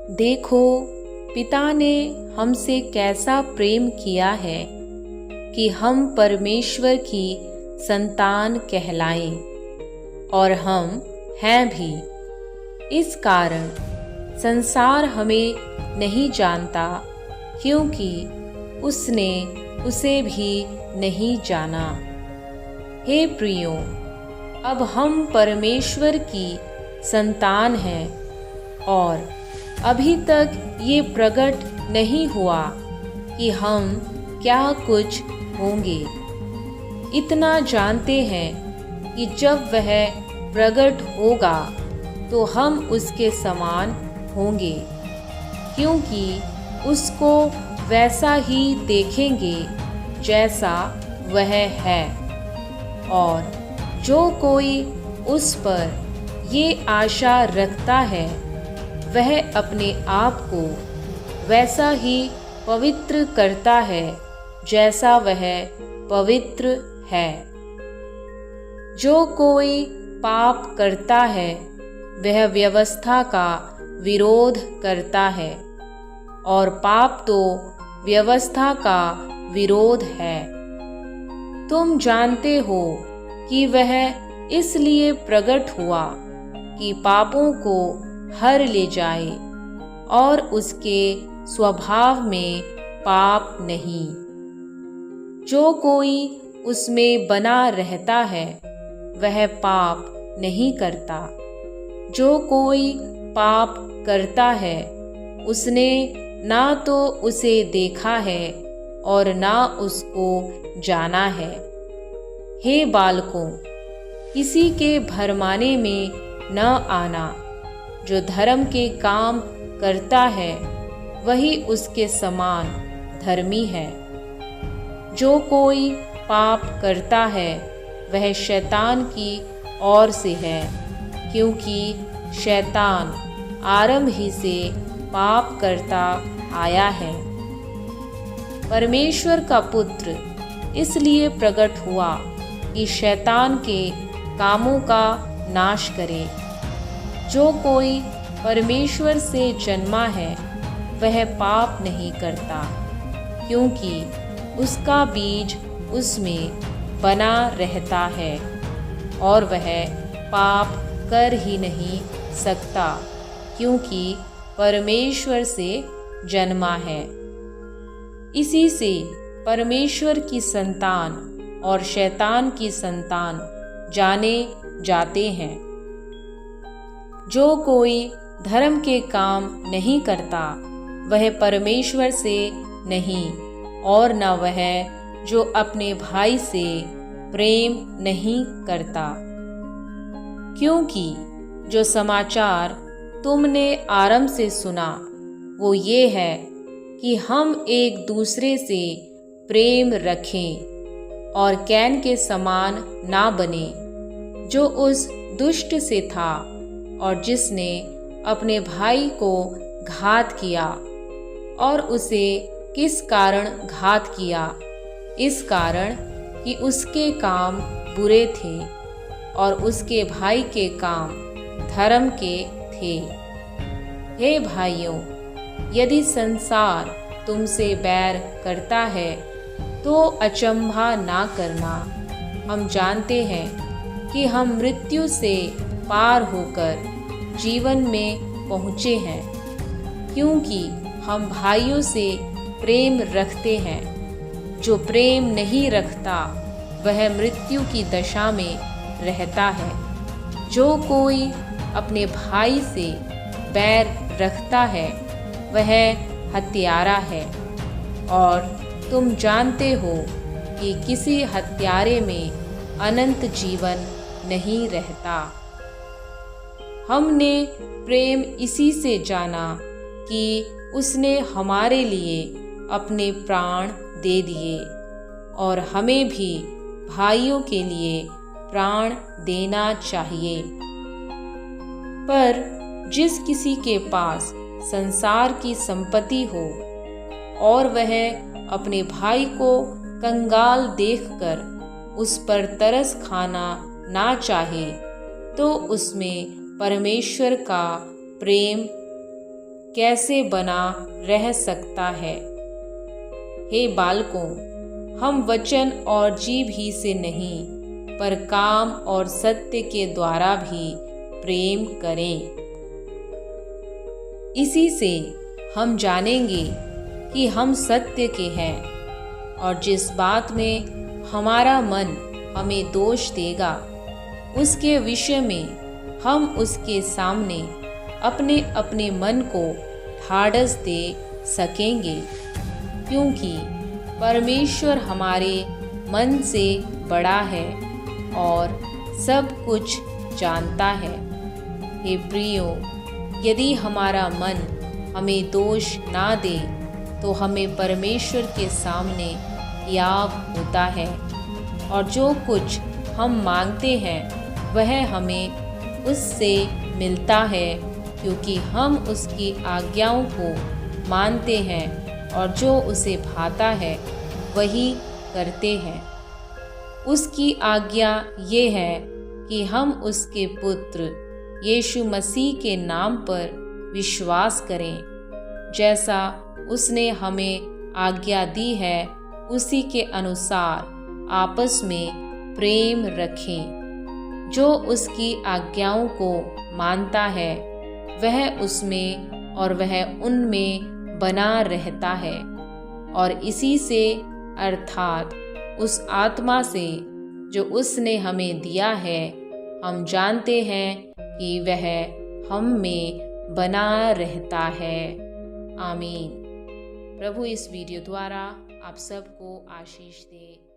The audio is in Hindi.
देखो, पिता ने हमसे कैसा प्रेम किया है कि हम परमेश्वर की संतान कहलाएं, और हम हैं भी। इस कारण संसार हमें नहीं जानता, क्योंकि उसने उसे भी नहीं जाना। हे प्रियो, अब हम परमेश्वर की संतान हैं, और अभी तक ये प्रकट नहीं हुआ कि हम क्या कुछ होंगे। इतना जानते हैं कि जब वह प्रकट होगा तो हम उसके समान होंगे, क्योंकि उसको वैसा ही देखेंगे जैसा वह है। और जो कोई उस पर ये आशा रखता है, वह अपने आप को वैसा ही पवित्र करता है जैसा वह पवित्र है। जो कोई पाप करता है, वह व्यवस्था का विरोध करता है, और पाप तो व्यवस्था का विरोध है। तुम जानते हो कि वह इसलिए प्रकट हुआ कि पापों को हर ले जाए, और उसके स्वभाव में पाप नहीं। जो कोई उसमें बना रहता है, वह पाप नहीं करता। जो कोई पाप करता है, उसने ना तो उसे देखा है और ना उसको जाना है। हे बालकों, किसी के भरमाने में न आना। जो धर्म के काम करता है, वही उसके समान धर्मी है। जो कोई पाप करता है, वह शैतान की ओर से है, क्योंकि शैतान आरंभ ही से पाप करता आया है। परमेश्वर का पुत्र इसलिए प्रकट हुआ कि शैतान के कामों का नाश करे। जो कोई परमेश्वर से जन्मा है, वह पाप नहीं करता, क्योंकि उसका बीज उसमें बना रहता है, और वह पाप कर ही नहीं सकता, क्योंकि परमेश्वर से जन्मा है। इसी से परमेश्वर की संतान और शैतान की संतान जाने जाते हैं। जो कोई धर्म के काम नहीं करता, वह परमेश्वर से नहीं, और न वह जो अपने भाई से प्रेम नहीं करता। क्योंकि जो समाचार तुमने आरंभ से सुना, वो ये है कि हम एक दूसरे से प्रेम रखें, और कैन के समान ना बने, जो उस दुष्ट से था और जिसने अपने भाई को घात किया। और उसे किस कारण घात किया? इस कारण कि उसके काम बुरे थे और उसके भाई के काम धर्म के थे। हे भाइयों, यदि संसार तुमसे बैर करता है, तो अचंभा ना करना। हम जानते हैं कि हम मृत्यु से पार होकर जीवन में पहुँचे हैं, क्योंकि हम भाइयों से प्रेम रखते हैं। जो प्रेम नहीं रखता, वह मृत्यु की दशा में रहता है। जो कोई अपने भाई से बैर रखता है, वह हत्यारा है, और तुम जानते हो कि किसी हत्यारे में अनंत जीवन नहीं रहता। हमने प्रेम इसी से जाना कि उसने हमारे लिए अपने प्राण दे दिए, और हमें भी भाइयों के लिए प्राण देना चाहिए। पर जिस किसी के पास संसार की संपत्ति हो, और वह अपने भाई को कंगाल देखकर उस पर तरस खाना ना चाहे, तो उसमें परमेश्वर का प्रेम कैसे बना रह सकता है। हे बालकों, हम वचन और जीभ ही से नहीं, पर काम और सत्य के द्वारा भी प्रेम करें। इसी से हम जानेंगे कि हम सत्य के हैं, और जिस बात में हमारा मन हमें दोष देगा, उसके विषय में हम उसके सामने अपने अपने मन को ढाढ़स दे सकेंगे, क्योंकि परमेश्वर हमारे मन से बड़ा है और सब कुछ जानता है। हे प्रियो, यदि हमारा मन हमें दोष ना दे तो हमें परमेश्वर के सामने याब होता है, और जो कुछ हम मांगते हैं वह हमें उससे मिलता है, क्योंकि हम उसकी आज्ञाओं को मानते हैं और जो उसे भाता है वही करते हैं। उसकी आज्ञा ये है कि हम उसके पुत्र यीशु मसीह के नाम पर विश्वास करें, जैसा उसने हमें आज्ञा दी है उसी के अनुसार आपस में प्रेम रखें। जो उसकी आज्ञाओं को मानता है वह उसमें और वह उनमें बना रहता है, और इसी से अर्थात उस आत्मा से जो उसने हमें दिया है हम जानते हैं कि वह हम में बना रहता है। आमीन। प्रभु इस वीडियो द्वारा आप सबको आशीष दे।